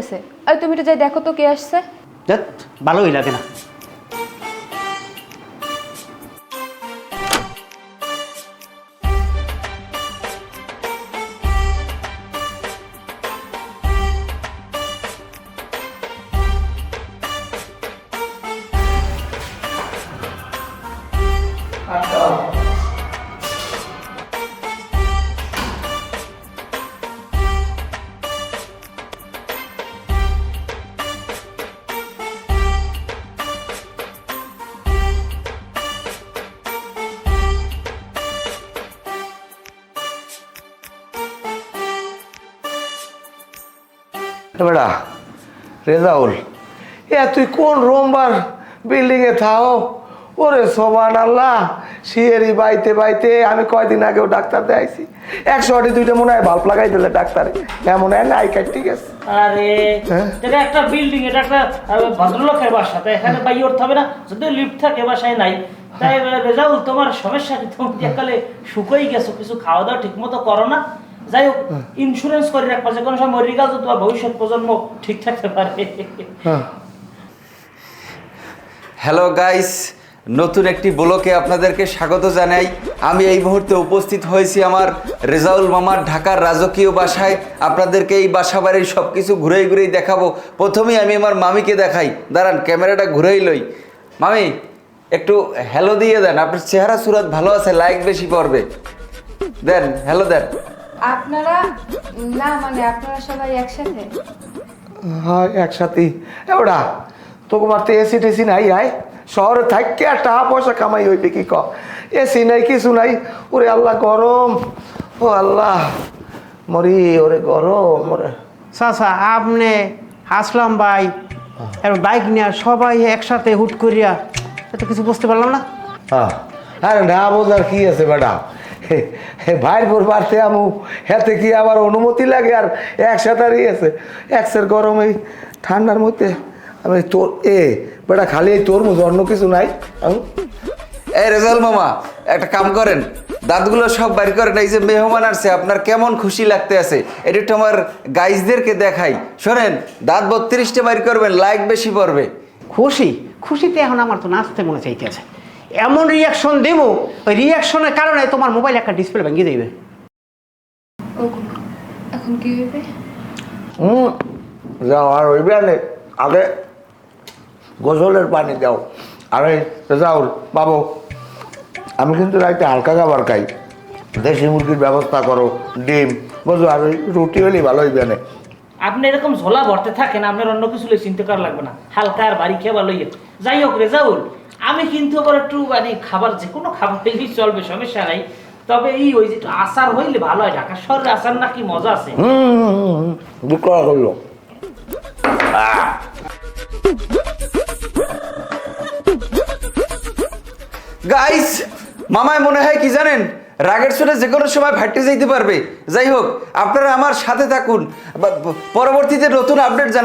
আসতেছে। আর তুমি তো যাই দেখো তো কে আসছে। দেখ ভালোই লাগে না। বেড়া রেজাউল, তুই কোন রোমবার বিল্ডিংয়ে থাও? ওরে সোমান আল্লাহ, শিয়েরি বাইতে বাইতে আমি কয়দিন আগেও ডাক্তার দেখাইছি, 102টা মনে হয় বাল্ব লাগাই দিলে ডাক্তারে, এমন হয় না আই কার্ড ঠিক আছে। আরে এটা একটা বিল্ডিং, এটা একটা ভদ্রলোকের বাসা, তাই এখানে বাইরে উঠতে হবে না? যদি লিফট থাকে বাসায় নাই, তাই রেজাউল তোমার সমস্যা কি? তুমি একালে শুকোই গেছো, কিছু খাওয়া দাওয়া ঠিক মতো করো না। যাই হোক, ইন্স্যুরেন্স করে রাখবা, যে কোনো সময় মরে গেল তোমার ভবিষ্যৎ প্রজন্ম ঠিক থাকতে পারে। হ্যালো গাইস, নতুন একটি ব্লকে আপনাদেরকে স্বাগত জানাই। আমি এই মুহূর্তে উপস্থিত হয়েছি আমার রেজাউল মামার ঢাকার রাজকীয় বাসায়। আপনাদেরকে এই বাসা বাড়ির সব কিছু ঘুরেই ঘুরেই দেখাবো। প্রথমেই আমি আমার মামিকে দেখাই, দাঁড়ান ক্যামেরাটা ঘুরেই লই। মামি একটু হ্যালো দিয়ে দেন, আপনার চেহারা সুরত ভালো আছে, লাইক বেশি পড়বে। দেন হ্যালো দেন। আপনারা না মানে আপনারা সবাই একসাথে? হ্যাঁ একসাথেই। ওরা তোমার তো এসি টেসি নাই, আয় শহরে থাকতে আর টাকা পয়সা কামাই হইবে কি ক? এসি নাই কিছু নাই, ওরে আল্লাহ গরম, ও আল্লাহ মরি, ওরে গরম ওরে। চাচা আপনি আসলাম ভাই আর বাইক নিয়ে সবাই একসাথে হুট করিয়া, এত কিছু বুঝতে পারলাম না। হ্যাঁ আরে না বোঝার কি আছে বেটা, ভাইয়ের পর বাড়তে আমু হেতে কি আবার অনুমতি লাগে? আর একসাথে আছে একসের গরম এই ঠান্ডার মধ্যে আমি তোর বেটা খালি এই তরমুজ, অন্য কিছু নাই। এই রেজাউল মামা একটা কাম করেন, দাঁতগুলো সব বাইর করেন। এই যে মেহমান আসছে, আপনার কেমন খুশি লাগতে আছে এটা একটু আমার গাইজদেরকে দেখাই। শোনেন, দাঁত 32টা বাইর করবেন, লাইক বেশি পড়বে। খুশি খুশিতে এখন আমার তো নাচতে মনে চাইতেছে। এমন রিয়াকশন দেবো, ওই রিয়াকশনের কারণে তোমার মোবাইল একটা ডিসপ্লে ভেঙে দেবে। এখন কি হইবে? যাও আর ওইবে আগে গোসলের পানি দাও। আরে যাও বাবু, আমি কিন্তু রাইতে হালকা খাবার খাই, দেশি মুরগির ব্যবস্থা করো, ডিম বুঝো, আর ওই রুটি হলেই ভালো হইবে না। আপনি এরকম ঝোলা ভরতে থাকেন, আপনার অন্য কিছু চিন্তা করা লাগবে না, হালকা আর বাড়ি খেয়ে ভালো। যাই হোক রেজাউল, আমি কিন্তু আবার একটু মানে খাবার, যে কোনো খাবার হইলেই চলবে, সমস্যা নাই। তবে এই ওই যে আচার হইলে ভালো হয়, ঢাকা শহরের আচার নাকি মজা আছে। বিক্রয় করলো গাইস, মামায় মনে হয় কি জানেন, রাগের চোটে যে কোনো সময় ফাটতে যাইতে পারবে। যাই হোক, আপনারা আমার সাথে থাকুন, পরবর্তীতে নতুন আপডেট জানাই।